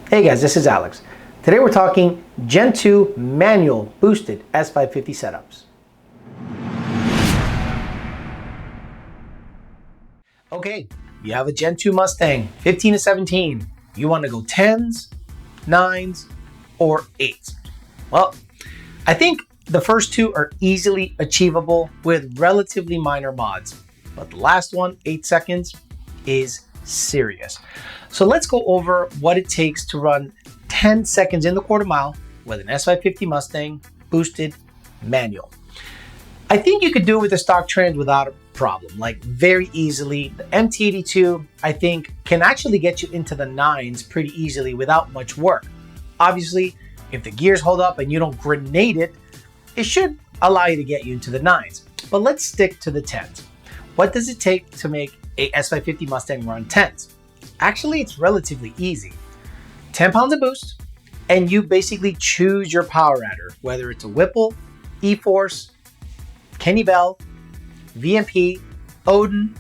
Hey guys, this is Alex. Today we're talking Gen 2 Manual Boosted S550 setups. Okay, you have a Gen 2 Mustang, 15 to 17. You want to go 10s, 9s, or 8s. Well, I think the first two are easily achievable with relatively minor mods. But the last one, 8 seconds, is serious. So let's go over what it takes to run 10 seconds in the quarter mile with an S550 Mustang boosted manual. I think you could do it with the stock trans without a problem, like very easily. The MT82, I think, can actually get you into the 9s pretty easily without much work. Obviously, if the gears hold up and you don't grenade it, it should allow you to get you into the 9s. But let's stick to the 10s. What does it take to make a S550 Mustang run 10s? Actually, it's relatively easy. 10 pounds of boost, and you basically choose your power adder, whether it's a Whipple, E-Force, Kenny Bell, VMP, Odin,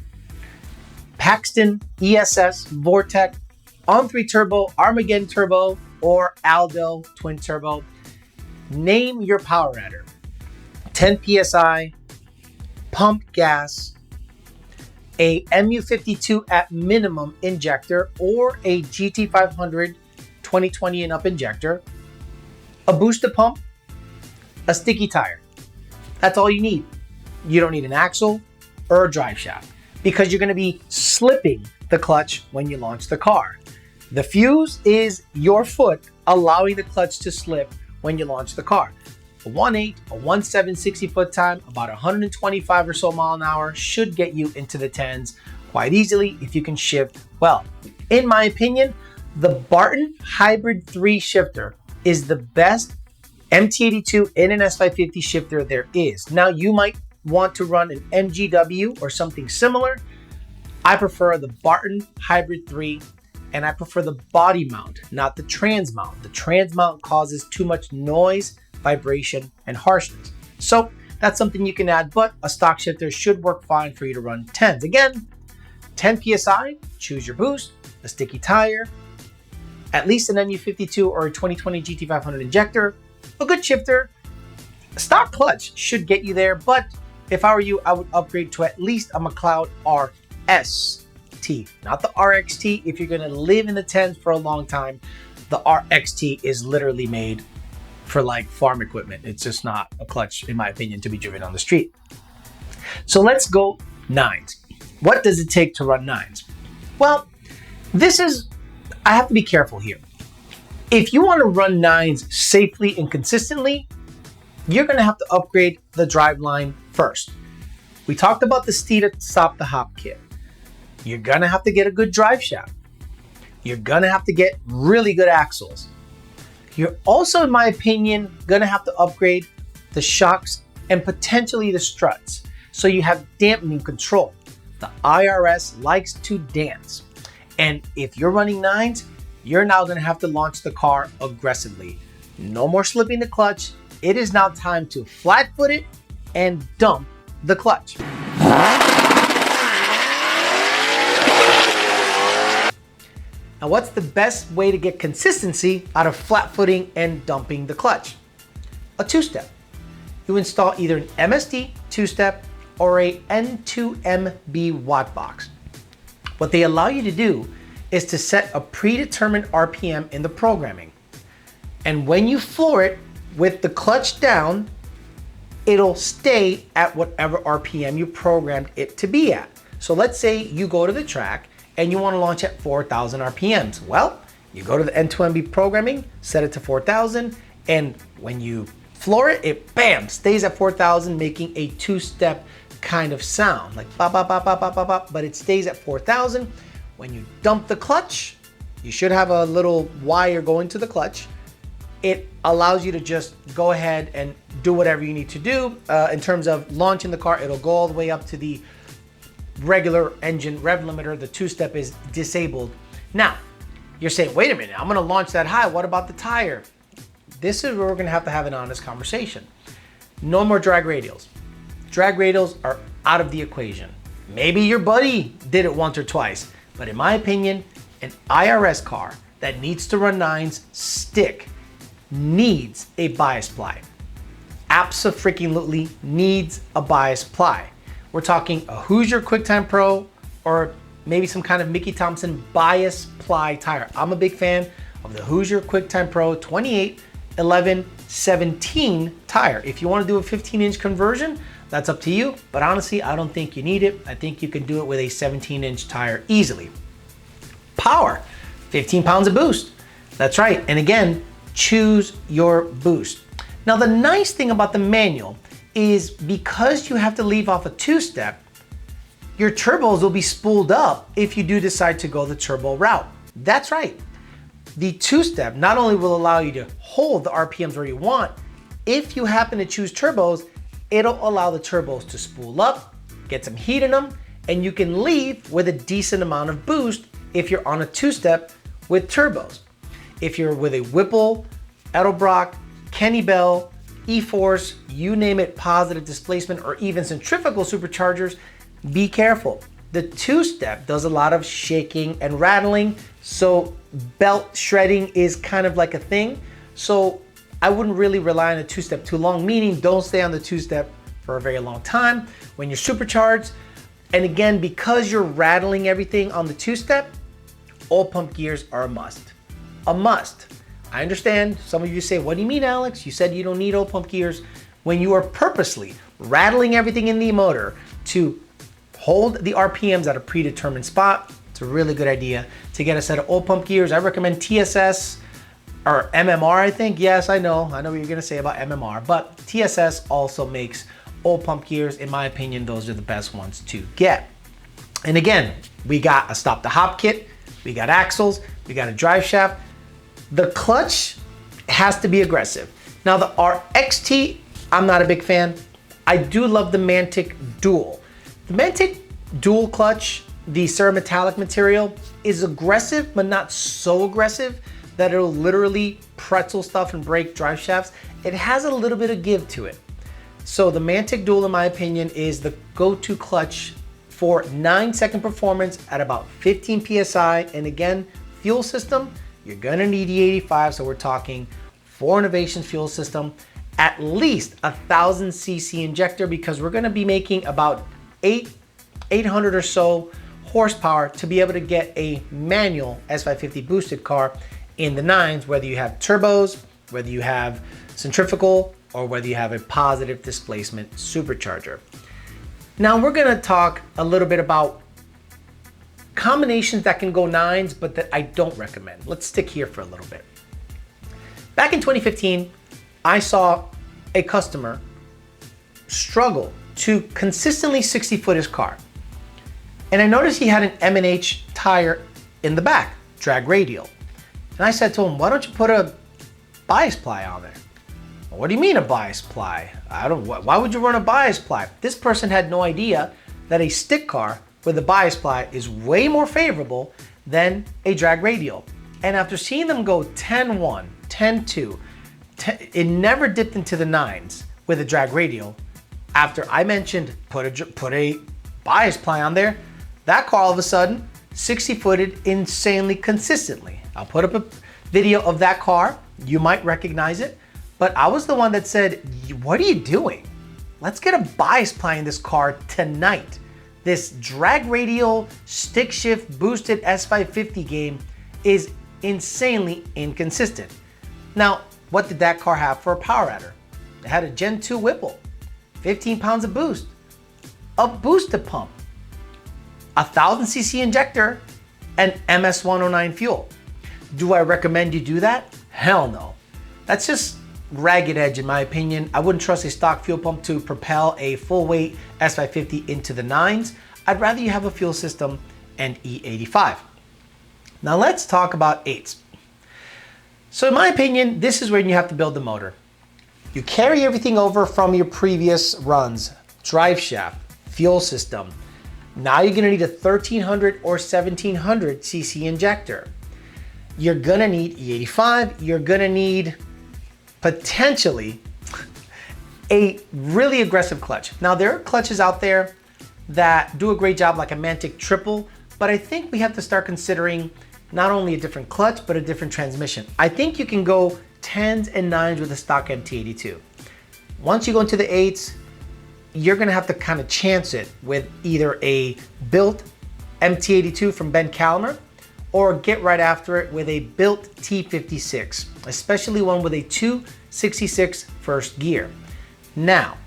Paxton, ESS, Vortec, On3 Turbo, Armageddon Turbo, or Aldo Twin Turbo. Name your power adder. 10 PSI, pump gas, a MU52 at minimum injector, or a GT500 2020 and up injector, a booster pump, a sticky tire. That's all you need. You don't need an axle or a drive shaft because you're going to be slipping the clutch when you launch the car. The fuse is your foot allowing the clutch to slip when you launch the car. A 1.8, a 1.7 60-foot time, about 125 or so mile an hour should get you into the 10s quite easily if you can shift well. In my opinion, the Barton Hybrid 3 shifter is the best MT82 in an S550 shifter there is. Now you might want to run an MGW or something similar. I prefer the Barton Hybrid 3, and I prefer the body mount, not the trans mount. The trans mount causes too much noise, vibration, and harshness. So that's something you can add, but a stock shifter should work fine for you to run 10s. Again, 10 PSI, choose your boost, a sticky tire, at least an MU52 or a 2020 GT500 injector, a good shifter. A stock clutch should get you there, but if I were you, I would upgrade to at least a McLeod RST, not the RXT. If you're gonna live in the 10s for a long time, the RXT is literally made for like farm equipment. It's just not a clutch, in my opinion, to be driven on the street. So let's go 9s. What does it take to run 9s? Well, I have to be careful here. If you want to run 9s safely and consistently, you're going to have to upgrade the driveline first. We talked about the Steeda Stop the Hop kit. You're going to have to get a good drive shaft. You're going to have to get really good axles. You're also, in my opinion, going to have to upgrade the shocks and potentially the struts so you have dampening control. The IRS likes to dance. And if you're running 9s, you're now going to have to launch the car aggressively. No more slipping the clutch. It is now time to flat-foot it and dump the clutch. Now, what's the best way to get consistency out of flat-footing and dumping the clutch? A two-step. You install either an MSD two-step or a N2MB watt box. What they allow you to do is to set a predetermined RPM in the programming. And when you floor it with the clutch down, it'll stay at whatever RPM you programmed it to be at. So let's say you go to the track and you want to launch at 4,000 RPMs. Well, you go to the N2MB programming, set it to 4,000, and when you floor it, it bam, stays at 4,000, making a two-step kind of sound, like bop, bop, bop, bop, bop, bop, bop, but it stays at 4,000. When you dump the clutch, you should have a little wire going to the clutch. It allows you to just go ahead and do whatever you need to do. In terms of launching the car, it'll go all the way up to the regular engine rev limiter. The two-step is disabled. Now, you're saying, wait a minute, I'm gonna launch that high. What about the tire? This is where we're gonna have to have an honest conversation. No more drag radials. Drag radials are out of the equation. Maybe your buddy did it once or twice, but in my opinion, an IRS car that needs to run 9s stick needs a bias ply. Abso-freaking-lutely needs a bias ply. We're talking a Hoosier QuickTime Pro or maybe some kind of Mickey Thompson bias ply tire. I'm a big fan of the Hoosier QuickTime Pro 28, 11, 17 tire. If you want to do a 15-inch conversion, that's up to you, but honestly, I don't think you need it. I think you can do it with a 17-inch tire easily. Power, 15 pounds of boost. That's right, and again, choose your boost. Now, the nice thing about the manual is because you have to leave off a two-step, your turbos will be spooled up if you do decide to go the turbo route. That's right. The two-step not only will allow you to hold the RPMs where you want, if you happen to choose turbos, it'll allow the turbos to spool up, get some heat in them, and you can leave with a decent amount of boost if you're on a two-step with turbos. If you're with a Whipple, Edelbrock, Kenny Bell, E-Force, you name it, positive displacement, or even centrifugal superchargers, be careful. The two-step does a lot of shaking and rattling, so belt shredding is kind of like a thing. So I wouldn't really rely on a two-step too long, meaning don't stay on the two-step for a very long time when you're supercharged. And again, because you're rattling everything on the two-step, oil pump gears are a must. A must. I understand some of you say, what do you mean, Alex? You said you don't need oil pump gears. When you are purposely rattling everything in the motor to hold the RPMs at a predetermined spot, it's a really good idea to get a set of oil pump gears. I recommend TSS or MMR, I think. Yes, I know what you're gonna say about MMR, but TSS also makes oil pump gears. In my opinion, those are the best ones to get. And again, we got a stop the hop kit, we got axles, we got a drive shaft. The clutch has to be aggressive. Now the RXT, I'm not a big fan. I do love the Mantic Dual. The Mantic Dual clutch, the cerametallic material, is aggressive, but not so aggressive that it'll literally pretzel stuff and break drive shafts. It has a little bit of give to it. So the Mantic Dual, in my opinion, is the go-to clutch for 9-second performance at about 15 PSI. And again, fuel system, you're gonna need E85, so we're talking 4 Innovations fuel system, at least 1,000 cc injector, because we're gonna be making about 800 or so horsepower to be able to get a manual S550 boosted car in the 9s, whether you have turbos, whether you have centrifugal, or whether you have a positive displacement supercharger. Now we're gonna talk a little bit about combinations that can go 9s, but that I don't recommend. Let's stick here for a little bit. Back in 2015, I saw a customer struggle to consistently 60-foot his car. And I noticed he had an M&H tire in the back, drag radial. And I said to him, why don't you put a bias ply on there? Well, what do you mean a bias ply? Why would you run a bias ply? This person had no idea that a stick car with a bias ply is way more favorable than a drag radial. And after seeing them go 10-1, 10-2, it never dipped into the 9s with a drag radial. After I mentioned put a bias ply on there, that car all of a sudden 60-footed insanely consistently. I'll put up a video of that car. You might recognize it, but I was the one that said, what are you doing? Let's get a bias ply in this car tonight. This drag radial stick shift boosted S550 game is insanely inconsistent. Now, what did that car have for a power adder? It had a Gen 2 Whipple, 15 pounds of boost, a boosted pump, 1,000 cc injector, and MS-109 fuel. Do I recommend you do that? Hell no. That's just ragged edge in my opinion. I wouldn't trust a stock fuel pump to propel a full weight S550 into the 9s. I'd rather you have a fuel system and E85. Now let's talk about 8s. So in my opinion, this is when you have to build the motor. You carry everything over from your previous runs, drive shaft, fuel system. Now you're gonna need a 1300 or 1700 cc injector. You're gonna need E85. You're gonna need potentially a really aggressive clutch. Now there are clutches out there that do a great job like a Mantic Triple, but I think we have to start considering not only a different clutch, but a different transmission. I think you can go 10s and 9s with a stock MT82. Once you go into the 8s, you're gonna have to kind of chance it with either a built MT82 from Ben Calamer or get right after it with a built T56, especially one with a 266 first gear. Now,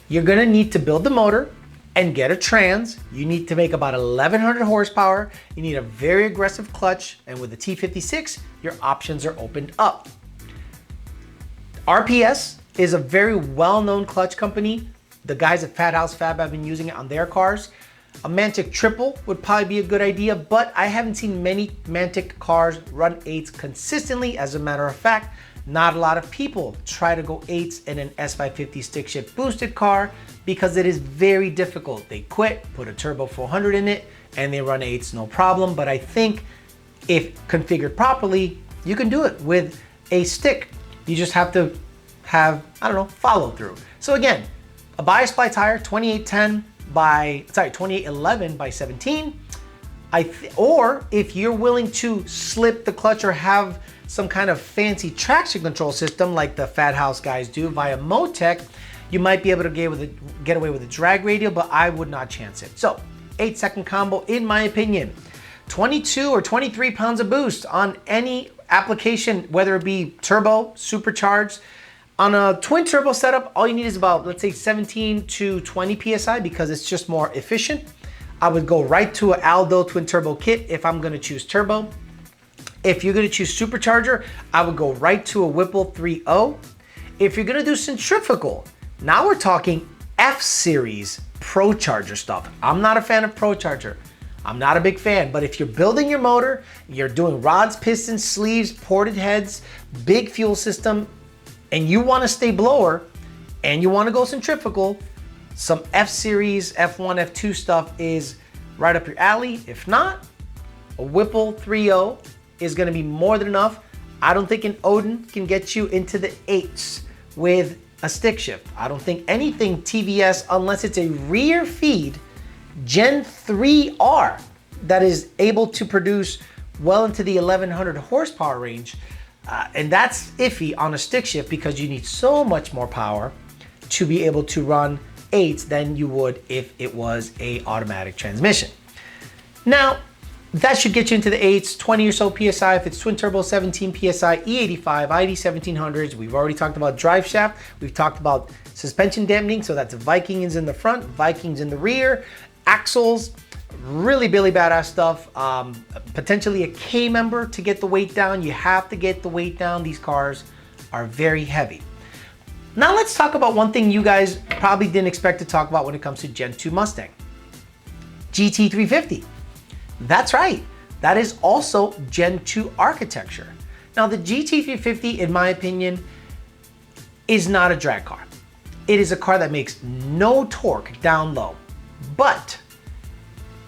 you're gonna need to build the motor and get a trans. You need to make about 1100 horsepower. You need a very aggressive clutch, and with the T56, your options are opened up. RPS is a very well-known clutch company. The guys at Fat House Fab have been using it on their cars. A Mantic triple would probably be a good idea, but I haven't seen many Mantic cars run 8s consistently. As a matter of fact, not a lot of people try to go 8s in an S550 stick shift boosted car because it is very difficult. They quit, put a turbo 400 in it, and they run 8s no problem. But I think if configured properly, you can do it with a stick. You just have to have, I don't know, follow through. So again, a bias ply tire, 2811 by 17. Or if you're willing to slip the clutch or have some kind of fancy traction control system like the Fat House guys do via Motec, you might be able to get away with a drag radial, but I would not chance it. So 8-second combo, in my opinion, 22 or 23 pounds of boost on any application, whether it be turbo, supercharged. On a twin turbo setup, all you need is about, let's say 17 to 20 PSI because it's just more efficient. I would go right to an Aldo twin turbo kit if I'm gonna choose turbo. If you're gonna choose supercharger, I would go right to a Whipple 3.0. If you're gonna do centrifugal, now we're talking F-Series Pro Charger stuff. I'm not a fan of Pro Charger. I'm not a big fan, but if you're building your motor, you're doing rods, pistons, sleeves, ported heads, big fuel system, and you wanna stay blower, and you wanna go centrifugal, some F-Series, F1, F2 stuff is right up your alley. If not, a Whipple 3.0 is gonna be more than enough. I don't think an Odin can get you into the 8s with a stick shift. I don't think anything TVS, unless it's a rear feed Gen 3R that is able to produce well into the 1100 horsepower range. And that's iffy on a stick shift because you need so much more power to be able to run 8s than you would if it was a automatic transmission. Now, that should get you into the 8s, 20 or so PSI. If it's twin turbo, 17 PSI, E85, ID 1700s. We've already talked about drive shaft. We've talked about suspension dampening. So that's Vikings in the front, Vikings in the rear, axles, really badass stuff. Potentially a K member to get the weight down. You have to get the weight down. These cars are very heavy. Now let's talk about one thing you guys probably didn't expect to talk about when it comes to Gen 2 Mustang. GT350. That's right, that is also Gen 2 architecture. Now the GT350, in my opinion, is not a drag car. It is a car that makes no torque down low. But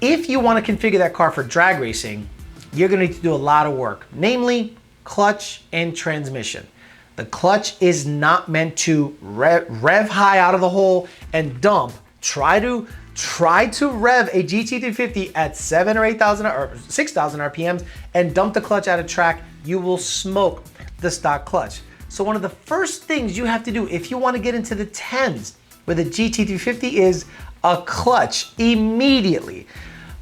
if you want to configure that car for drag racing, you're going to need to do a lot of work, namely clutch and transmission. The clutch is not meant to rev high out of the hole and dump. Try to rev a GT350 at 7,000 or 8,000 or 6,000 RPMs and dump the clutch out of track. You will smoke the stock clutch. So one of the first things you have to do if you want to get into the 10s with a GT350 is a clutch immediately.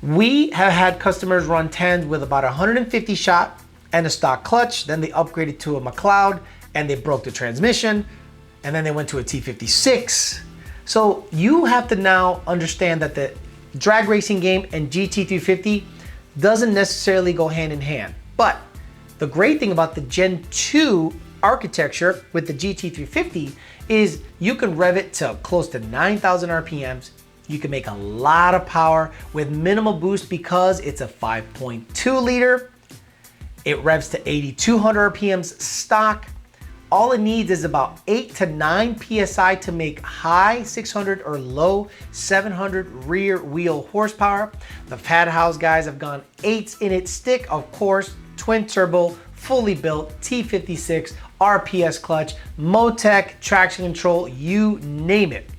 We have had customers run 10s with about 150 shot and a stock clutch. Then they upgraded to a McLeod and they broke the transmission. And then they went to a T56. So you have to now understand that the drag racing game and GT350 doesn't necessarily go hand in hand. But the great thing about the Gen 2 architecture with the GT350 is you can rev it to close to 9,000 RPMs. You can make a lot of power with minimal boost because it's a 5.2 liter. It revs to 8,200 RPMs stock. All it needs is about 8 to 9 PSI to make high 600 or low 700 rear wheel horsepower. The Fat House guys have gone 8s in its stick, of course, twin turbo, fully built, T56, RPS clutch, Motec, traction control, you name it.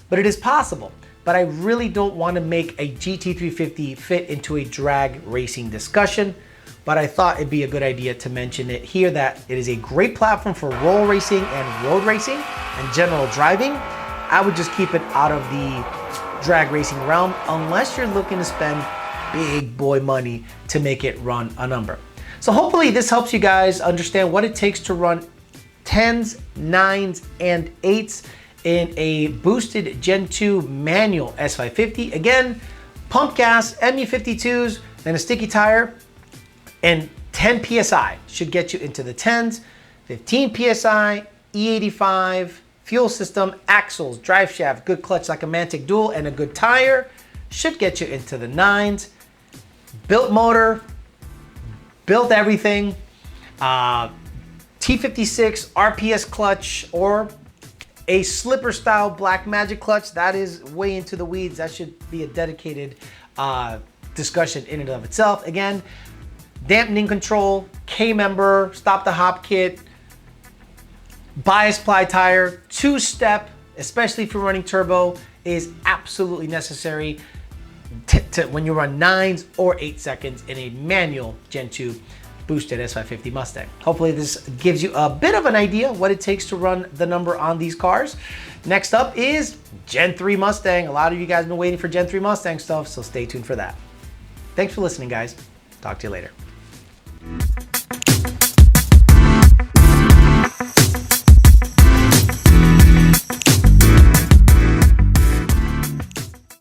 But it is possible. But I really don't want to make a GT350 fit into a drag racing discussion. but I thought it'd be a good idea to mention it here that it is a great platform for roll racing and road racing and general driving. I would just keep it out of the drag racing realm unless you're looking to spend big boy money to make it run a number. So hopefully this helps you guys understand what it takes to run 10s, 9s, and 8s in a boosted Gen 2 manual S550. Again, pump gas, MU52s, then a sticky tire, and 10 PSI should get you into the 10s, 15 PSI, E85, fuel system, axles, drive shaft, good clutch like a Mantic Dual, and a good tire should get you into the 9s. Built motor, built everything, T56 RPS clutch or a slipper style Black Magic clutch. That is way into the weeds. That should be a dedicated discussion in and of itself. Again, dampening control, K-member, stop the hop kit, bias ply tire, 2-step, especially for running turbo, is absolutely necessary when you run 9s or 8 seconds in a manual Gen 2 boosted S550 Mustang. Hopefully this gives you a bit of an idea what it takes to run the number on these cars. Next up is Gen 3 Mustang. A lot of you guys have been waiting for Gen 3 Mustang stuff, so stay tuned for that. Thanks for listening, guys. Talk to you later.